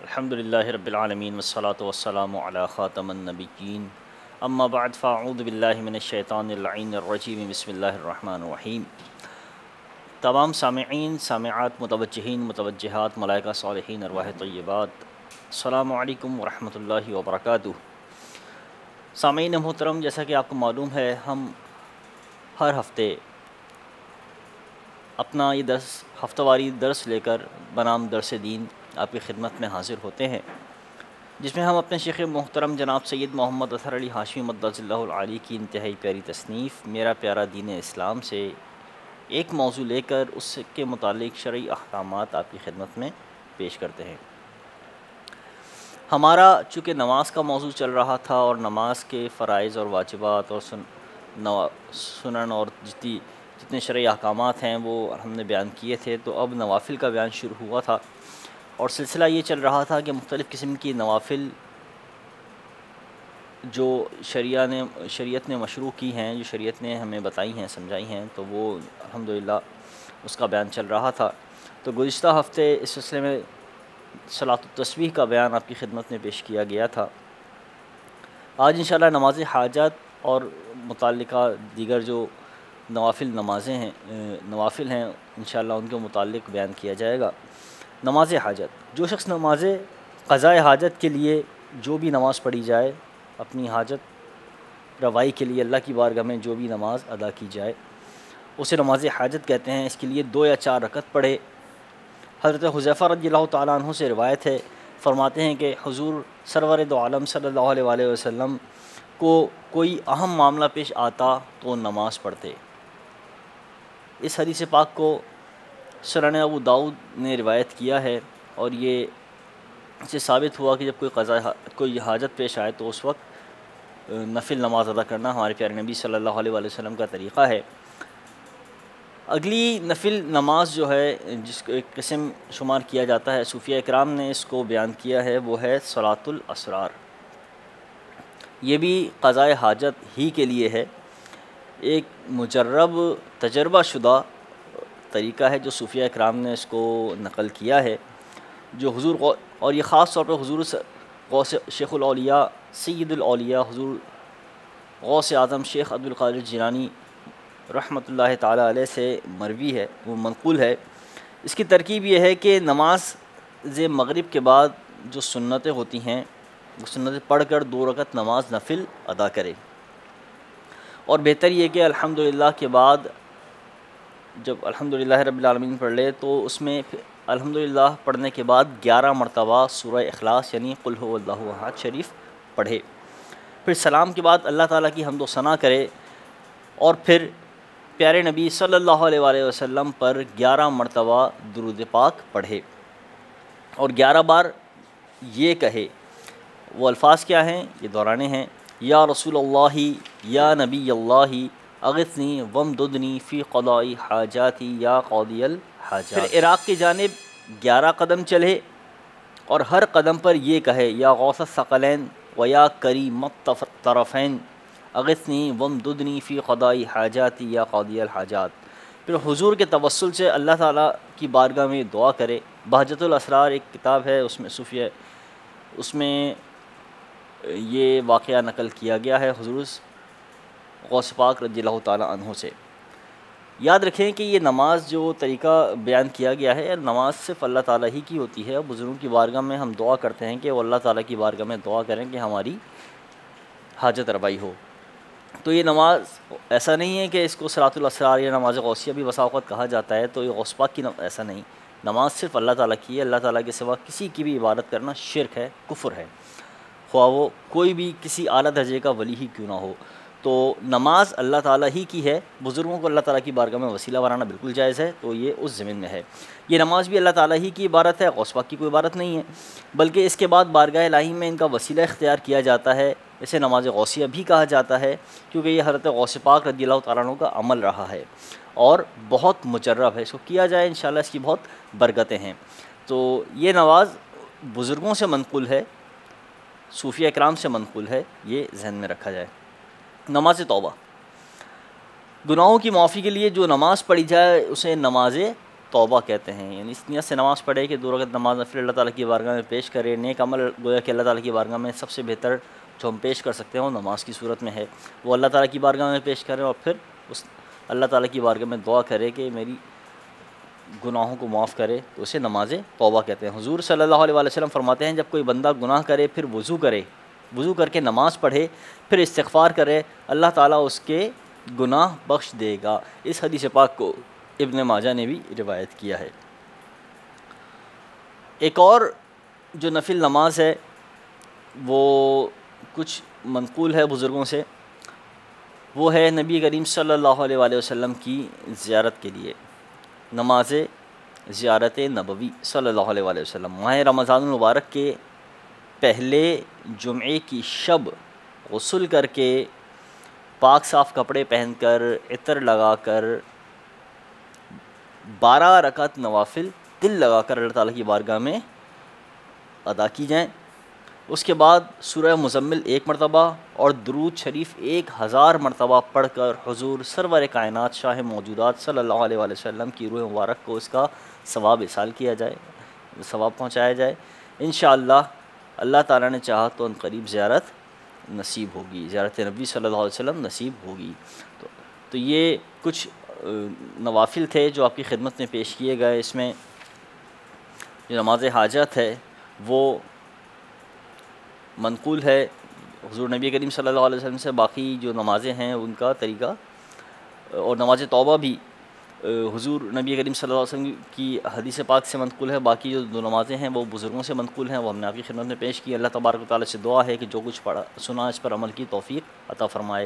الحمدللہ رب العالمین والصلاة والسلام علی خاتم النبیین اما بعد فاعوذ باللہ من الشیطان اللعین الرجیم بسم اللہ الرحمن الرحیم۔ تمام سامعین، سامعات، متوجہین، متوجہات، ملائکہ صالحین، ارواح طیبات، السلام علیکم ورحمۃ اللہ وبرکاتہ۔ سامعین محترم، جیسا کہ آپ کو معلوم ہے، ہم ہر ہفتے اپنا یہ ہفتہ واری درس لے کر بنام درس دین آپ کی خدمت میں حاضر ہوتے ہیں، جس میں ہم اپنے شیخ محترم جناب سید محمد اظہر علی ہاشمی مدظ اللہ العالی کی انتہائی پیاری تصنیف میرا پیارا دین اسلام سے ایک موضوع لے کر اس کے متعلق شرعی احکامات آپ کی خدمت میں پیش کرتے ہیں۔ ہمارا چونکہ نماز کا موضوع چل رہا تھا اور نماز کے فرائض اور واجبات اور سنن اور جتنے شرعی احکامات ہیں وہ ہم نے بیان کیے تھے، تو اب نوافل کا بیان شروع ہوا تھا اور سلسلہ یہ چل رہا تھا کہ مختلف قسم کی نوافل جو شریعت نے مشروع کی ہیں، جو شریعت نے ہمیں بتائی ہیں، سمجھائی ہیں، تو وہ الحمدللہ اس کا بیان چل رہا تھا۔ تو گزشتہ ہفتے اس سلسلے میں صلاۃ التسبیح کا بیان آپ کی خدمت میں پیش کیا گیا تھا۔ آج انشاءاللہ نماز حاجت اور متعلقہ دیگر جو نوافل ہیں انشاءاللہ ان کے متعلق بیان کیا جائے گا۔ نماز حاجت، جو شخص نماز قضاء حاجت کے لیے جو بھی نماز پڑھی جائے، اپنی حاجت روائی کے لیے اللہ کی بارگاہ میں جو بھی نماز ادا کی جائے اسے نماز حاجت کہتے ہیں۔ اس کے لیے 2 یا 4 رکعت پڑھے۔ حضرت حذیفہ رضی اللہ تعالیٰ عنہ سے روایت ہے، فرماتے ہیں کہ حضور سرور دو عالم صلی اللہ علیہ وآلہ وسلم کو کوئی اہم معاملہ پیش آتا تو نماز پڑھتے۔ اس حدیث پاک کو سنن ابو داؤد نے روایت کیا ہے، اور یہ اس سے ثابت ہوا کہ جب کوئی حاجت پیش آئے تو اس وقت نفل نماز ادا کرنا ہمارے پیارے نبی صلی اللہ علیہ وآلہ وسلم کا طریقہ ہے۔ اگلی نفل نماز جو ہے، جس کو ایک قسم شمار کیا جاتا ہے، صوفیہ اکرام نے اس کو بیان کیا ہے، وہ ہے صلاۃ الاسرار۔ یہ بھی قضاء حاجت ہی کے لیے ہے۔ ایک مجرب تجربہ شدہ طریقہ ہے جو صوفیہ اکرام نے اس کو نقل کیا ہے، جو حضور اور یہ خاص طور پہ حضور شیخ الاولیاء سید الاولیاء حضور غوث اعظم شیخ عبد القادر جیلانی رحمۃ اللہ تعالیٰ علیہ سے مروی ہے، وہ منقول ہے۔ اس کی ترکیب یہ ہے کہ نماز مغرب کے بعد جو سنتیں ہوتی ہیں وہ سنتیں پڑھ کر 2 رکعت نماز نفل ادا کرے، اور بہتر یہ کہ الحمدللہ کے بعد جب الحمدللہ رب العالمین پڑھ لے تو اس میں الحمدللہ پڑھنے کے بعد 11 مرتبہ سورہ اخلاص یعنی قل هو اللہ احد شریف پڑھے، پھر سلام کے بعد اللہ تعالیٰ کی حمد و ثنا کرے، اور پھر پیارے نبی صلی اللہ علیہ وآلہ وسلم پر 11 مرتبہ درود پاک پڑھے، اور 11 بار یہ کہے۔ وہ الفاظ کیا ہیں یہ دہرانے ہیں: یا رسول اللہ، یا نبی اللہ، اغثنی وامددنی فی قضاء حاجاتی یا قاضی الحاجات۔ پھر عراق کی جانب 11 قدم چلے اور ہر قدم پر یہ کہے: یا غوث الثقلین و یا کریم الطرفین، اغثنی وامددنی فی قضاء حاجاتی یا قاضی الحاجات۔ پھر حضور کے توسل سے اللہ تعالیٰ کی بارگاہ میں دعا کرے۔ بہجت الاسرار ایک کتاب ہے، اس میں یہ واقعہ نقل کیا گیا ہے حضور غوث پاک رضی اللہ تعالیٰ عنہ سے۔ یاد رکھیں کہ یہ نماز جو طریقہ بیان کیا گیا ہے، نماز صرف اللہ تعالیٰ ہی کی ہوتی ہے۔ بزرگوں کی بارگاہ میں ہم دعا کرتے ہیں کہ وہ اللہ تعالیٰ کی بارگاہ میں دعا کریں کہ ہماری حاجت روائی ہو۔ تو یہ نماز ایسا نہیں ہے کہ اس کو صلاۃ الاسرار یا نماز غوثیہ بھی بسا اوقات کہا جاتا ہے، تو یہ غوث پاک کی ایسا نہیں۔ نماز صرف اللہ تعالیٰ کی ہے۔ اللہ تعالیٰ کے سوا کسی کی بھی عبادت کرنا شرک ہے، کفر ہے، خواہ وہ کوئی بھی کسی اعلیٰ درجے کا ولی ہی کیوں نہ ہو۔ تو نماز اللہ تعالیٰ ہی کی ہے۔ بزرگوں کو اللہ تعالیٰ کی بارگاہ میں وسیلہ بنانا بالکل جائز ہے، تو یہ اس ضمن میں ہے۔ یہ نماز بھی اللہ تعالیٰ ہی کی عبادت ہے، غوث پاک کی کوئی عبادت نہیں ہے، بلکہ اس کے بعد بارگاہ الہی میں ان کا وسیلہ اختیار کیا جاتا ہے۔ اسے نماز غوثیہ بھی کہا جاتا ہے، کیونکہ یہ حضرت غوث پاک رضی اللہ تعالیٰ عنہ کا عمل رہا ہے اور بہت مجرب ہے۔ اس کو کیا جائے انشاءاللہ اس کی بہت برکتیں ہیں۔ تو یہ نماز بزرگوں سے منقول ہے، صوفیہ اکرام سے منقول ہے، یہ ذہن میں رکھا جائے۔ نماز توبہ، گناہوں کی معافی کے لیے جو نماز پڑھی جائے اسے نماز توبہ کہتے ہیں، یعنی اس نیت سے نماز پڑھے کہ 2 رکعت نماز پھر اللہ تعالیٰ کی بارگاہ میں پیش کرے۔ نیک عمل گویا کہ اللہ تعالیٰ کی بارگاہ میں سب سے بہتر جو ہم پیش کر سکتے ہیں وہ نماز کی صورت میں ہے، وہ اللہ تعالیٰ کی بارگاہ میں پیش کریں اور پھر اس اللہ تعالیٰ کی بارگاہ میں دعا کرے کہ میری گناہوں کو معاف کرے، تو اسے نماز توبہ کہتے ہیں۔ حضور صلی اللہ علیہ وسلم فرماتے ہیں جب کوئی بندہ گناہ کرے پھر وضو کر کے نماز پڑھے پھر استغفار کرے، اللہ تعالیٰ اس کے گناہ بخش دے گا۔ اس حدیث پاک کو ابن ماجہ نے بھی روایت کیا ہے۔ ایک اور جو نفل نماز ہے وہ کچھ منقول ہے بزرگوں سے، وہ ہے نبی کریم صلی اللہ علیہ وآلہ وسلم کی زیارت کے لیے نماز زیارت نبوی صلی اللہ علیہ وآلہ وسلم۔ ماہ رمضان المبارک کے پہلے جمعے کی شب غسل کر کے پاک صاف کپڑے پہن کر عطر لگا کر 12 رکعت نوافل دل لگا کر اللہ تعالیٰ کی بارگاہ میں ادا کی جائیں۔ اس کے بعد سورہ مزمل 1 مرتبہ اور درود شریف 1000 مرتبہ پڑھ کر حضور سرور کائنات شاہ موجودات صلی اللہ علیہ وآلہ وسلم کی روح مبارک کو اس کا ثواب ایصال کیا جائے، ثواب پہنچایا جائے۔ انشاءاللہ اللہ تعالیٰ نے چاہا تو ان قریب زیارت نصیب ہوگی، زیارت نبی صلی اللہ علیہ وسلم نصیب ہوگی۔ تو یہ کچھ نوافل تھے جو آپ کی خدمت میں پیش کیے گئے۔ اس میں جو نماز حاجت ہے وہ منقول ہے حضور نبی کریم صلی اللہ علیہ وسلم سے، باقی جو نمازیں ہیں ان کا طریقہ اور نماز توبہ بھی حضور نبی کریم صلی اللہ علیہ وسلم کی حدیث پاک سے منقول ہے، باقی جو 2 نمازیں ہیں وہ بزرگوں سے منقول ہیں، وہ ہم نے آپ کی خدمت میں پیش کی۔ اللہ تبارک و تعالیٰ سے دعا ہے کہ جو کچھ پڑھا سنا اس پر عمل کی توفیق عطا فرمائے۔